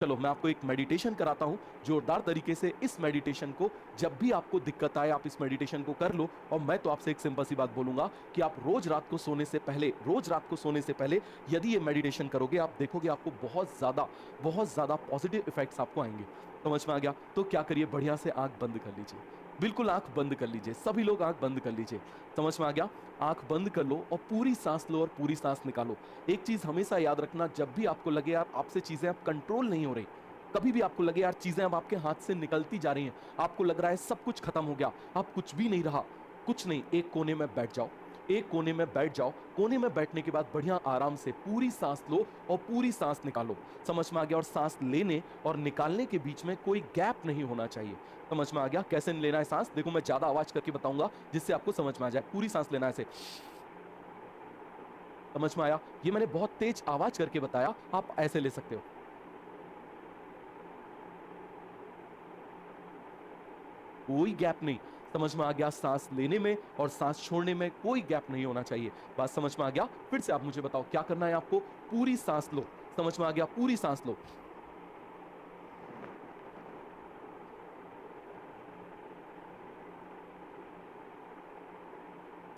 चलो मैं आपको एक मेडिटेशन कराता हूँ जोरदार तरीके से। इस मेडिटेशन को जब भी आपको दिक्कत आए आप इस मेडिटेशन को कर लो। और मैं तो आपसे एक सिंपल सी बात बोलूंगा कि आप रोज रात को सोने से पहले यदि ये मेडिटेशन करोगे आप देखोगे आपको बहुत ज्यादा पॉजिटिव इफेक्ट्स आपको आएंगे। समझ में आ गया? तो क्या करिए, बढ़िया से आंख बंद कर लीजिए। बिल्कुल आंख बंद कर लीजिए, सभी लोग आंख बंद कर लीजिए। समझ में आ गया? आंख बंद कर लो और पूरी सांस लो और पूरी सांस निकालो। एक चीज हमेशा याद रखना, जब भी आपको लगे यार आपसे चीजें अब कंट्रोल नहीं हो रही, कभी भी आपको लगे यार चीजें अब आपके हाथ से निकलती जा रही हैं, आपको लग रहा है सब कुछ खत्म हो गया, अब कुछ भी नहीं रहा, कुछ नहीं, एक कोने में बैठ जाओ। एक कोने में बैठ जाओ। कोने में बैठने के बाद बढ़िया आराम से पूरी सांस लो और पूरी सांस निकालो। समझ में आ गया? और सांस लेने और निकालने के बीच में कोई गैप नहीं होना चाहिए। समझ में आ गया कैसे लेना है सांस? देखो मैं ज्यादा आवाज करके बताऊंगा जिससे आपको समझ में आ जाए। पूरी सांस लेना है ऐसे। समझ में आया? ये मैंने बहुत तेज आवाज करके बताया, आप ऐसे ले सकते हो। कोई गैप नहीं। समझ में आ गया? सांस लेने में और सांस छोड़ने में कोई गैप नहीं होना चाहिए। बात समझ में आ गया? फिर से आप मुझे बताओ क्या करना है आपको। पूरी सांस लो। समझ में आ गया? पूरी सांस लो।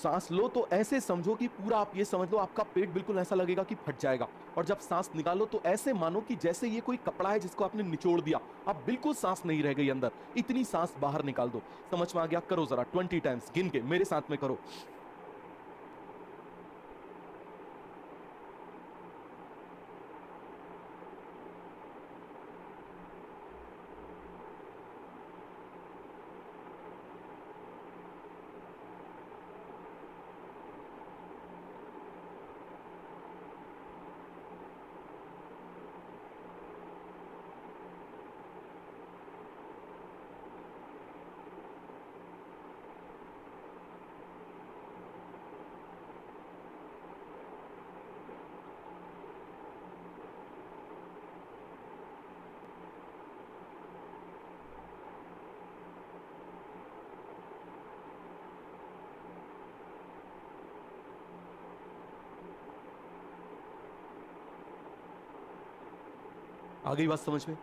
सांस लो तो ऐसे समझो कि पूरा आप ये समझ लो आपका पेट बिल्कुल ऐसा लगेगा कि फट जाएगा। और जब सांस निकालो तो ऐसे मानो कि जैसे ये कोई कपड़ा है जिसको आपने निचोड़ दिया, अब बिल्कुल सांस नहीं रह गई अंदर, इतनी सांस बाहर निकाल दो। समझ में आ गया? करो जरा 20 टाइम्स गिन के मेरे साथ में करो। आ गई बात समझ में?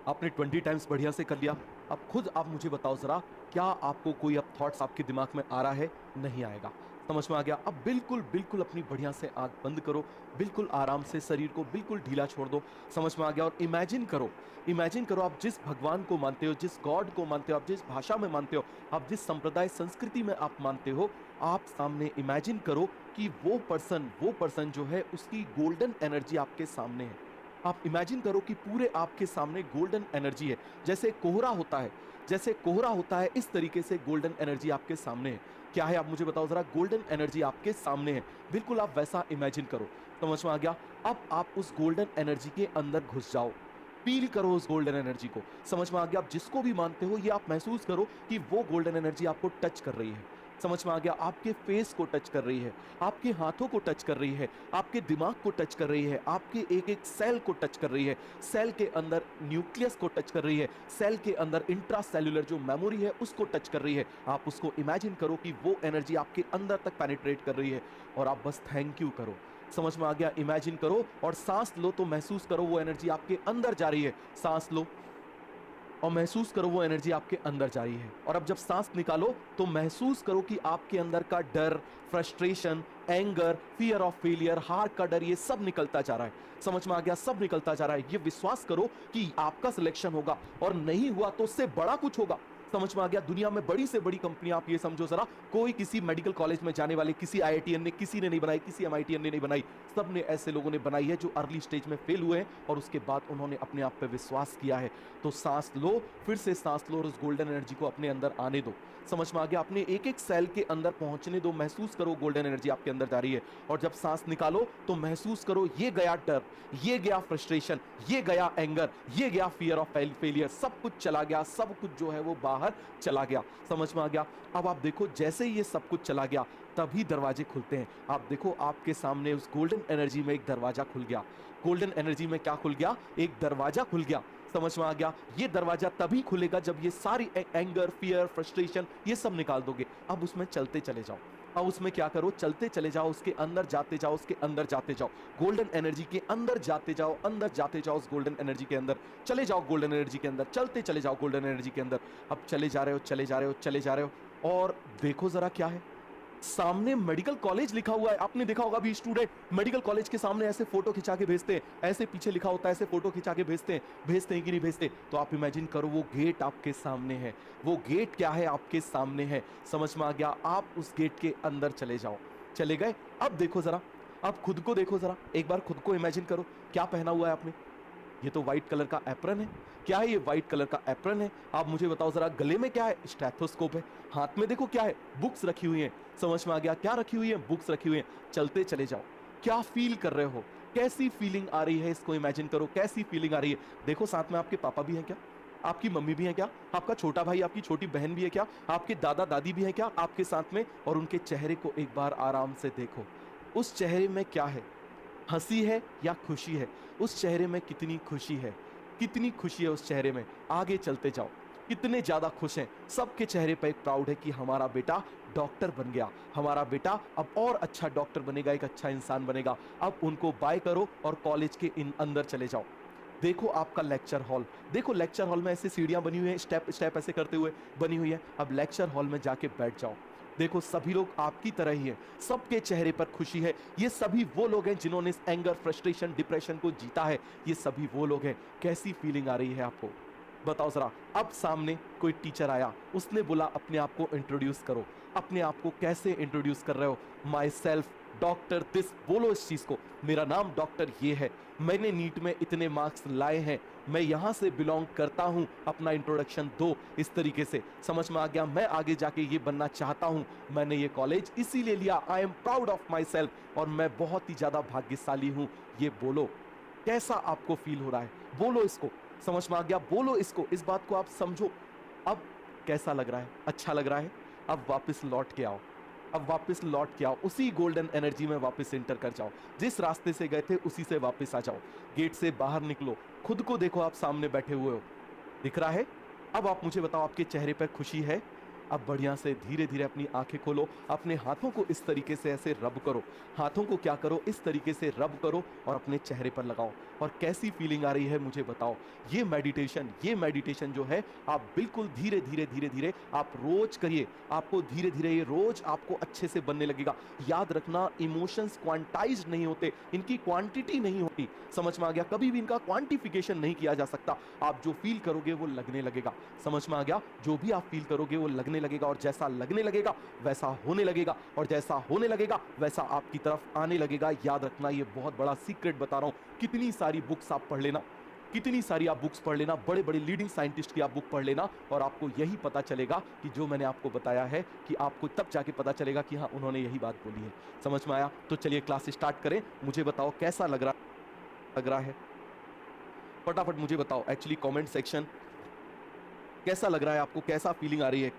आपने 20 टाइम्स बढ़िया से कर लिया। अब खुद आप मुझे बताओ जरा, क्या आपको कोई अब थॉट्स आपके दिमाग में आ रहा है? नहीं आएगा। समझ में आ गया? अब बिल्कुल बिल्कुल अपनी बढ़िया से आंख बंद करो। बिल्कुल आराम से शरीर को बिल्कुल ढीला छोड़ दो। समझ में आ गया? और इमेजिन करो आप जिस भगवान को मानते हो, जिस गॉड को मानते हो, आप जिस भाषा में मानते हो, आप जिस संप्रदाय संस्कृति में आप मानते हो, आप सामने इमेजिन करो कि वो पर्सन जो है उसकी गोल्डन एनर्जी आपके सामने है। आप इमेजिन करो कि पूरे आपके सामने गोल्डन एनर्जी है। जैसे कोहरा होता है इस तरीके से गोल्डन एनर्जी आपके सामने है। क्या है आप मुझे बताओ जरा? गोल्डन एनर्जी आपके सामने है। बिल्कुल आप वैसा इमेजिन करो। समझ में आ गया? अब आप उस गोल्डन एनर्जी के अंदर घुस जाओ। फील करो उस गोल्डन एनर्जी को। समझ में आ गया? आप जिसको भी मानते हो ये आप महसूस करो कि वो गोल्डन एनर्जी आपको टच कर रही है। समझ में आ गया? आपके फेस को टच कर रही है, आपके हाथों को टच कर रही है, आपके दिमाग को टच कर रही है, आपके एक एक सेल को टच कर रही है, सेल के अंदर न्यूक्लियस को टच कर रही है, सेल के अंदर इंट्रा सेल्यूलर जो मेमोरी है उसको टच कर रही है। आप उसको इमेजिन करो कि वो एनर्जी आपके अंदर तक पेनिट्रेट कर रही है और आप बस थैंक यू करो। समझ में आ गया? इमेजिन करो और सांस लो तो महसूस करो वो एनर्जी आपके अंदर जा रही है। सांस लो और महसूस करो वो एनर्जी आपके अंदर जा रही है। और अब जब सांस निकालो तो महसूस करो कि आपके अंदर का डर, frustration, anger, fear of failure, हार का डर, ये सब निकलता जा रहा है। समझ में आ गया? सब निकलता जा रहा है। ये विश्वास करो कि आपका सिलेक्शन होगा और नहीं हुआ तो उससे बड़ा कुछ होगा। समझ में आ गया? दुनिया में बड़ी से बड़ी कंपनी आप ये समझो जरा, कोई किसी मेडिकल कॉलेज में जाने वाले किसी आईआईटीएन ने किसी ने नहीं बनाई, किसी एमआईटीएन ने नहीं बनाई, सब ने ऐसे लोगों ने बनाई है जो अर्ली स्टेज में फेल हुए हैं और उसके बाद उन्होंने अपने आप पे विश्वास किया है। तो सांस लो, फिर से सांस लो और उस गोल्डन एनर्जी को अपने अंदर आने दो। समझ में आ गया? अपने एक एक सेल के अंदर पहुंचने दो। महसूस करो गोल्डन एनर्जी आपके अंदर जा रही है। और जब सांस निकालो तो महसूस करो ये गया डर, ये गया फ्रस्ट्रेशन, ये गया एंगर, ये गया फियर ऑफ फेलियर, सब कुछ चला गया, सब कुछ जो है वो बाहर चला गया। समझ में आ गया? अब आप देखो जैसे ही ये सब कुछ चला गया तभी दरवाजे खुलते हैं। आप देखो आपके सामने उस गोल्डन एनर्जी में एक दरवाजा खुल गया। गोल्डन एनर्जी में क्या खुल गया? एक दरवाजा खुल गया। समझ में आ गया? ये दरवाजा तभी खुलेगा जब ये सारी एंगर, फियर, फ्रस्ट्रेशन ये सब निकाल दोगे। अब उसमें चलते चले जाओ। अब उसमें क्या करो, चलते चले जाओ, उसके अंदर जाते जाओ, उसके अंदर जाते जाओ, गोल्डन एनर्जी के अंदर जाते जाओ, अंदर जाते जाओ, उस गोल्डन एनर्जी के अंदर चले जाओ, गोल्डन एनर्जी के अंदर चलते चले जाओ, गोल्डन एनर्जी के अंदर। अब चले जा रहे हो, चले जा रहे हो, चले जा रहे हो, और देखो जरा क्या है, सामने मेडिकल कॉलेज लिखा हुआ है। आपने देखा होगा भी, स्टूडेंट मेडिकल कॉलेज के सामने ऐसे फोटो खिंचा के भेजते हैं, ऐसे पीछे लिखा होता है, ऐसे फोटो खिंचा के भेजते हैं कि नहीं भेजते? तो आप इमेजिन करो, वो गेट आपके सामने है, वो गेट क्या है, आपके सामने है। समझ में आ गया? आप उस गेट के अंदर चले जाओ। चले गए? अब देखो जरा, अब खुद को देखो जरा, एक बार खुद को इमेजिन करो, क्या पहना हुआ है आपने? ये तो व्हाइट कलर का एप्रन है। क्या है ये? व्हाइट कलर का एप्रन है। आप मुझे बताओ जरा, गले में क्या है? स्टेथोस्कोप है। हाथ में देखो क्या है? बुक्स रखी हुई हैं। समझ में आ गया? क्या रखी हुई है? बुक्स रखी हुई हैं। चलते चले जाओ। क्या फील कर रहे हो? कैसी फीलिंग आ रही है? इसको इमेजिन करो, कैसी फीलिंग आ रही है। देखो साथ में आपके पापा भी हैं क्या? आपकी मम्मी भी है क्या? आपका छोटा भाई, आपकी छोटी बहन भी है क्या? आपके दादा दादी भी है क्या आपके साथ में? और उनके चेहरे को एक बार आराम से देखो, उस चेहरे में क्या है? हंसी है या खुशी है? उस चेहरे में कितनी खुशी है, कितनी खुशी है उस चेहरे में। आगे चलते जाओ, कितने ज्यादा खुश हैं। सबके चेहरे पर एक प्राउड है कि हमारा बेटा डॉक्टर बन गया, हमारा बेटा अब और अच्छा डॉक्टर बनेगा, एक अच्छा इंसान बनेगा। अब उनको बाय करो और कॉलेज के अंदर चले जाओ। देखो आपका लेक्चर हॉल, देखो लेक्चर हॉल में ऐसे सीढ़ियां बनी हुई हैं, स्टेप स्टेप ऐसे करते हुए बनी हुई है। अब लेक्चर हॉल में जाके बैठ जाओ। देखो सभी लोग आपकी तरह ही हैं, सबके चेहरे पर खुशी है। ये सभी वो लोग हैं जिन्होंने इस एंगर, फ्रस्ट्रेशन, डिप्रेशन को जीता है। ये सभी वो लोग हैं। कैसी फीलिंग आ रही है आपको? बताओ जरा। अब सामने कोई टीचर आया, उसने बोला अपने आप को इंट्रोड्यूस करो। अपने आप को कैसे इंट्रोड्यूस कर रहे हो? माई सेल्फ डॉक्टर दिस, बोलो इस चीज को, मेरा नाम डॉक्टर ये है, मैंने नीट में इतने मार्क्स लाए हैं, मैं यहां से बिलोंग करता हूं। अपना इंट्रोडक्शन दो इस तरीके से। समझ में आ गया? मैं आगे जाके ये बनना चाहता हूं, मैंने ये कॉलेज इसीलिए लिया, I am proud of my self, और मैं बहुत ही ज्यादा भाग्यशाली हूं। ये बोलो। कैसा आपको फील हो रहा है? बोलो इसको। समझ में आ गया? बोलो इसको, इस बात को आप समझो। अब कैसा लग रहा है? अच्छा लग रहा है? अब वापस लौट के आओ, अब वापस लौट के आओ, उसी गोल्डन एनर्जी में वापस एंटर कर जाओ। जिस रास्ते से गए थे उसी से वापस आ जाओ। गेट से बाहर निकलो, खुद को देखो, आप सामने बैठे हुए हो, दिख रहा है? अब आप मुझे बताओ, आपके चेहरे पर खुशी है? अब बढ़िया से धीरे धीरे अपनी आंखें खोलो, अपने हाथों को इस तरीके से ऐसे रब करो, हाथों को क्या करो, इस तरीके से रब करो और अपने चेहरे पर लगाओ। और कैसी फीलिंग आ रही है मुझे बताओ। ये मेडिटेशन जो है, आप बिल्कुल धीरे धीरे धीरे धीरे आप रोज करिए। आपको धीरे धीरे ये रोज आपको अच्छे से बनने लगेगा। याद रखना, इमोशंस क्वांटाइज्ड नहीं होते, इनकी क्वांटिटी नहीं होती। समझ में आ गया? कभी भी इनका क्वांटिफिकेशन नहीं किया जा सकता। आप जो फील करोगे वो लगने लगेगा। समझ में आ गया? जो भी आप फील करोगे वो लगने लगेगा, और जैसा लगने लगेगा वैसा होने लगेगा, और जैसा होने लगेगा वैसा आपकी तरफ आने लगेगा। याद रखना, ये बहुत बड़ा सीक्रेट बता रहा हूं। कितनी सारी बुक्स आप पढ़ लेना, कितनी सारी आप बुक्स पढ़ लेना, बड़े बड़े लीडिंग साइंटिस्ट की आप बुक पढ़ लेना, और आपको यही पता चलेगा कि जो मैंने आपको बताया है, कि आपको तब जाके पता चलेगा कि हाँ, उन्होंने यही बात बोली है। समझ में आया? तो चलिए क्लास स्टार्ट करें। मुझे बताओ कैसा लग रहा है? फटाफट मुझे बताओ। एक्चुअली कमेंट सेक्शन, कैसा लग रहा है आपको? कैसा फीलिंग आ रही है?